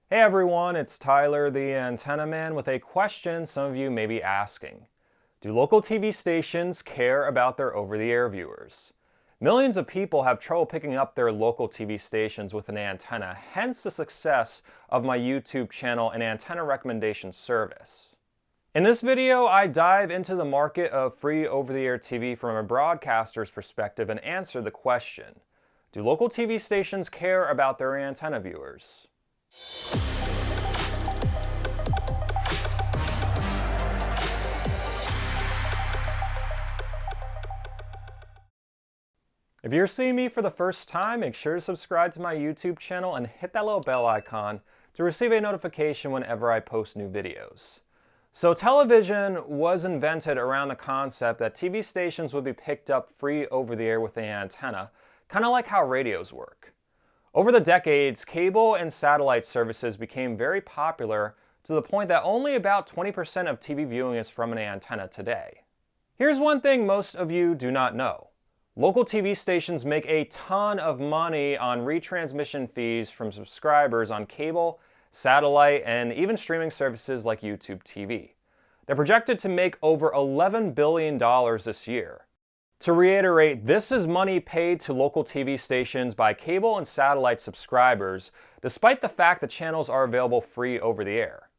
Hey everyone, it's Tyler the Antenna Man with a question some of you may be asking. Do local TV stations care about their over-the-air viewers? Millions of people have trouble picking up their local TV stations with an antenna, hence the success of my YouTube channel and antenna recommendation service. In this video, I dive into the market of free over-the-air TV from a broadcaster's perspective and answer the question, do local TV stations care about their antenna viewers? If you're seeing me for the first time, make sure to subscribe to my YouTube channel and hit that little bell icon to receive a notification whenever I post new videos. So television was invented around the concept that TV stations would be picked up free over the air with an antenna, kind of like how radios work. Over the decades, cable and satellite services became very popular to the point that only about 20% of TV viewing is from an antenna today. Here's one thing most of you do not know. Local TV stations make a ton of money on retransmission fees from subscribers on cable, satellite, and even streaming services like YouTube TV. They're projected to make over $11 billion this year. To reiterate, this is money paid to local TV stations by cable and satellite subscribers, despite the fact the channels are available free over the air.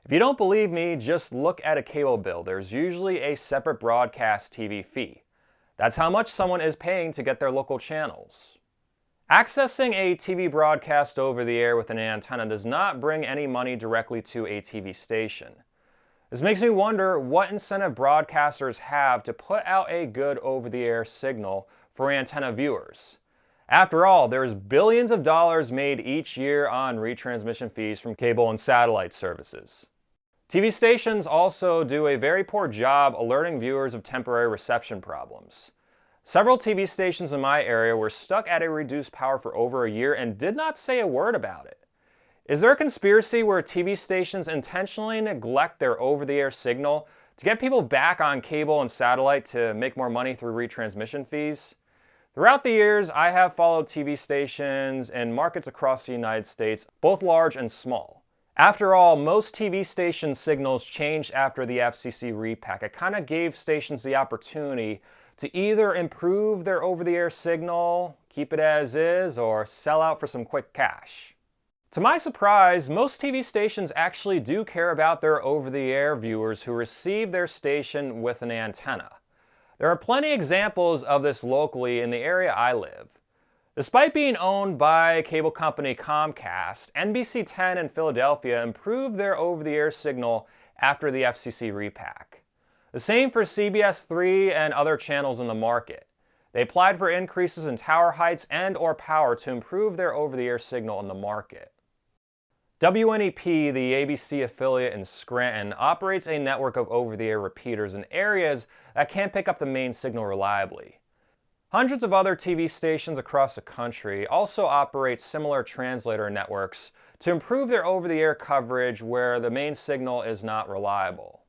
If you don't believe me, just look at a cable bill. There's usually a separate broadcast TV fee. That's how much someone is paying to get their local channels. Accessing a TV broadcast over the air with an antenna does not bring any money directly to a TV station. This makes me wonder what incentive broadcasters have to put out a good over-the-air signal for antenna viewers. After all, there's billions of dollars made each year on retransmission fees from cable and satellite services. TV stations also do a very poor job alerting viewers of temporary reception problems. Several TV stations in my area were stuck at a reduced power for over a year and did not say a word about it. Is there a conspiracy where TV stations intentionally neglect their over-the-air signal to get people back on cable and satellite to make more money through retransmission fees? Throughout the years, I have followed TV stations in markets across the United States, both large and small. After all, most TV station signals changed after the FCC Repack. It kind of gave stations the opportunity to either improve their over-the-air signal, keep it as is, or sell out for some quick cash. To my surprise, most TV stations actually do care about their over-the-air viewers who receive their station with an antenna. There are plenty of examples of this locally in the area I live. Despite being owned by cable company Comcast, NBC10 in Philadelphia improved their over-the-air signal after the FCC Repack. The same for CBS3 and other channels in the market. They applied for increases in tower heights and/or power to improve their over-the-air signal in the market. WNEP, the ABC affiliate in Scranton, operates a network of over-the-air repeaters in areas that can't pick up the main signal reliably. Hundreds of other TV stations across the country also operate similar translator networks to improve their over-the-air coverage where the main signal is not reliable.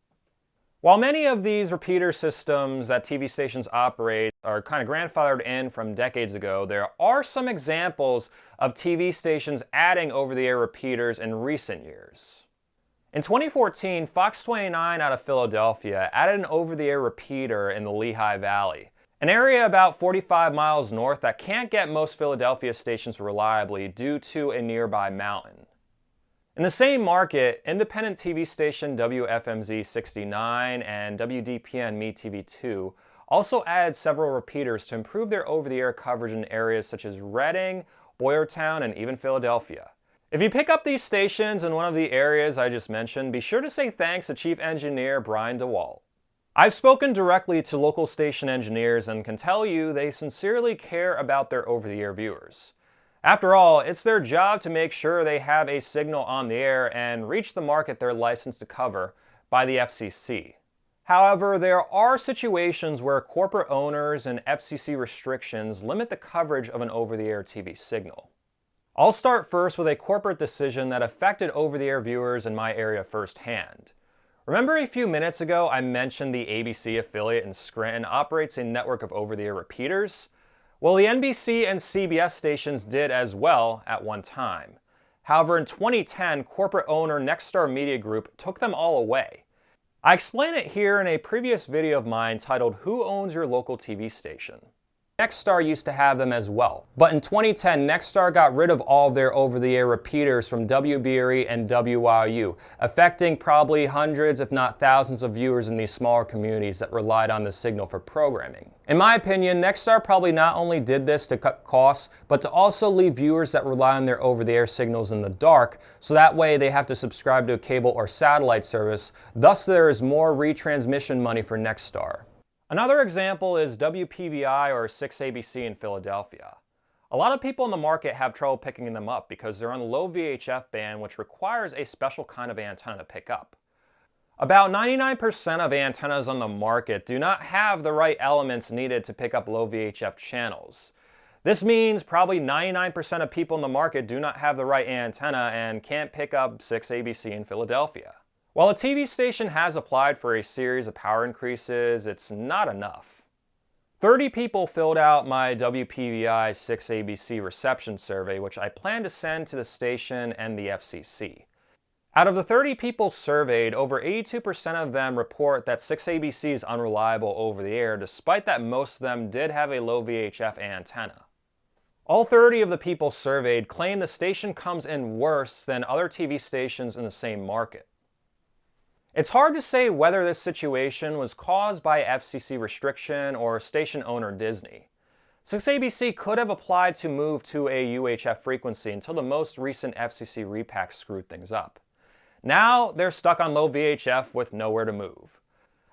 While many of these repeater systems that TV stations operate are kind of grandfathered in from decades ago, there are some examples of TV stations adding over-the-air repeaters in recent years. In 2014, Fox 29 out of Philadelphia added an over-the-air repeater in the Lehigh Valley, an area about 45 miles north that can't get most Philadelphia stations reliably due to a nearby mountain. In the same market, independent TV station WFMZ 69 and WDPN MeTV 2 also added several repeaters to improve their over-the-air coverage in areas such as Reading, Boyertown, and even Philadelphia. If you pick up these stations in one of the areas I just mentioned, be sure to say thanks to Chief Engineer Brian DeWalt. I've spoken directly to local station engineers and can tell you they sincerely care about their over-the-air viewers. After all, it's their job to make sure they have a signal on the air and reach the market they're licensed to cover by the FCC. However, there are situations where corporate owners and FCC restrictions limit the coverage of an over-the-air TV signal. I'll start first with a corporate decision that affected over-the-air viewers in my area firsthand. Remember a few minutes ago I mentioned the ABC affiliate in Scranton operates a network of over-the-air repeaters? Well, the NBC and CBS stations did as well at one time. However, in 2010, corporate owner Nexstar Media Group took them all away. I explain it here in a previous video of mine titled Who Owns Your Local TV Station? Nexstar used to have them as well, but in 2010, Nexstar got rid of all their over-the-air repeaters from WPVI and WPVI, affecting probably hundreds if not thousands of viewers in these smaller communities that relied on the signal for programming. In my opinion, Nexstar probably not only did this to cut costs, but to also leave viewers that rely on their over-the-air signals in the dark, so that way they have to subscribe to a cable or satellite service, thus there is more retransmission money for Nexstar. Another example is WPVI or 6ABC in Philadelphia. A lot of people in the market have trouble picking them up because they're on the low VHF band, which requires a special kind of antenna to pick up. About 99% of antennas on the market do not have the right elements needed to pick up low VHF channels. This means probably 99% of people in the market do not have the right antenna and can't pick up 6ABC in Philadelphia. While a TV station has applied for a series of power increases, it's not enough. 30 people filled out my WPVI 6ABC reception survey, which I plan to send to the station and the FCC. Out of the 30 people surveyed, over 82% of them report that 6ABC is unreliable over the air, despite that most of them did have a low VHF antenna. All 30 of the people surveyed claim the station comes in worse than other TV stations in the same market. It's hard to say whether this situation was caused by FCC restriction or station owner Disney. 6ABC could have applied to move to a UHF frequency until the most recent FCC Repack screwed things up. Now they're stuck on low VHF with nowhere to move.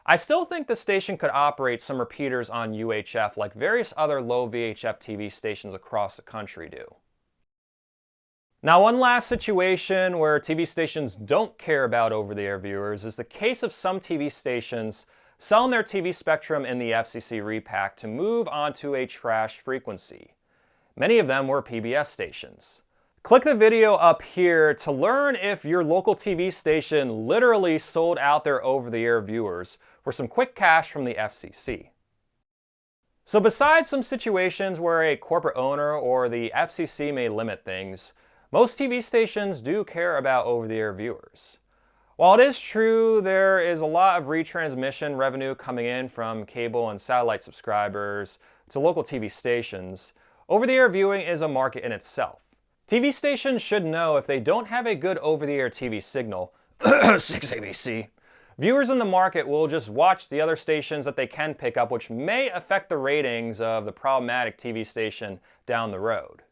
I still think the station could operate some repeaters on UHF like various other low VHF TV stations across the country do. Now, one last situation where TV stations don't care about over-the-air viewers is the case of some TV stations selling their TV spectrum in the FCC Repack to move onto a trash frequency. Many of them were PBS stations. Click the video up here to learn if your local TV station literally sold out their over-the-air viewers for some quick cash from the FCC. So besides some situations where a corporate owner or the FCC may limit things, most TV stations do care about over-the-air viewers. While it is true there is a lot of retransmission revenue coming in from cable and satellite subscribers to local TV stations, over-the-air viewing is a market in itself. TV stations should know if they don't have a good over-the-air TV signal, 6ABC, viewers in the market will just watch the other stations that they can pick up, which may affect the ratings of the problematic TV station down the road.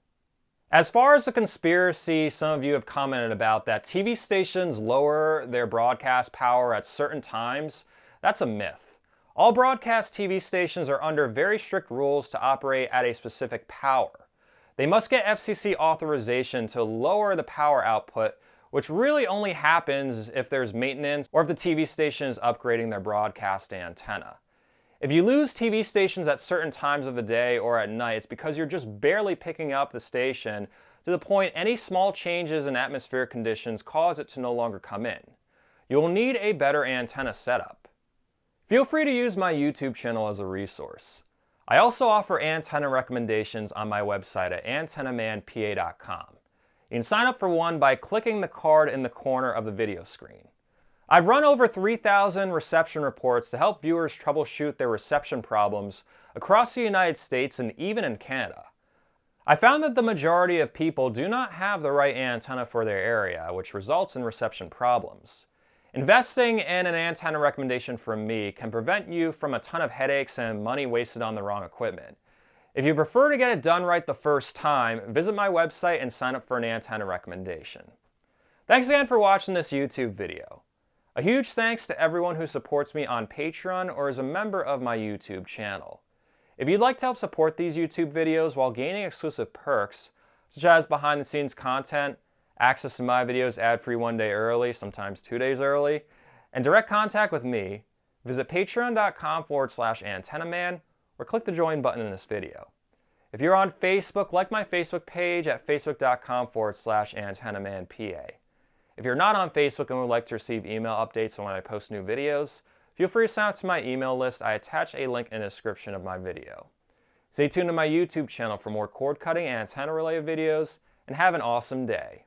As far as the conspiracy some of you have commented about that TV stations lower their broadcast power at certain times, that's a myth. All broadcast TV stations are under very strict rules to operate at a specific power. They must get FCC authorization to lower the power output, which really only happens if there's maintenance or if the TV station is upgrading their broadcast antenna. If you lose TV stations at certain times of the day or at night, it's because you're just barely picking up the station to the point any small changes in atmospheric conditions cause it to no longer come in. You will need a better antenna setup. Feel free to use my YouTube channel as a resource. I also offer antenna recommendations on my website at antennamanpa.com. You can sign up for one by clicking the card in the corner of the video screen. I've run over 3,000 reception reports to help viewers troubleshoot their reception problems across the United States and even in Canada. I found that the majority of people do not have the right antenna for their area, which results in reception problems. Investing in an antenna recommendation from me can prevent you from a ton of headaches and money wasted on the wrong equipment. If you prefer to get it done right the first time, visit my website and sign up for an antenna recommendation. Thanks again for watching this YouTube video. A huge thanks to everyone who supports me on Patreon or is a member of my YouTube channel. If you'd like to help support these YouTube videos while gaining exclusive perks, such as behind-the-scenes content, access to my videos ad-free 1 day early, sometimes 2 days early, and direct contact with me, visit patreon.com/antennaman or click the join button in this video. If you're on Facebook, like my Facebook page at facebook.com/antennamanpa. If you're not on Facebook and would like to receive email updates on when I post new videos, feel free to sign up to my email list. I attach a link in the description of my video. Stay tuned to my YouTube channel for more cord cutting and antenna related videos, and have an awesome day.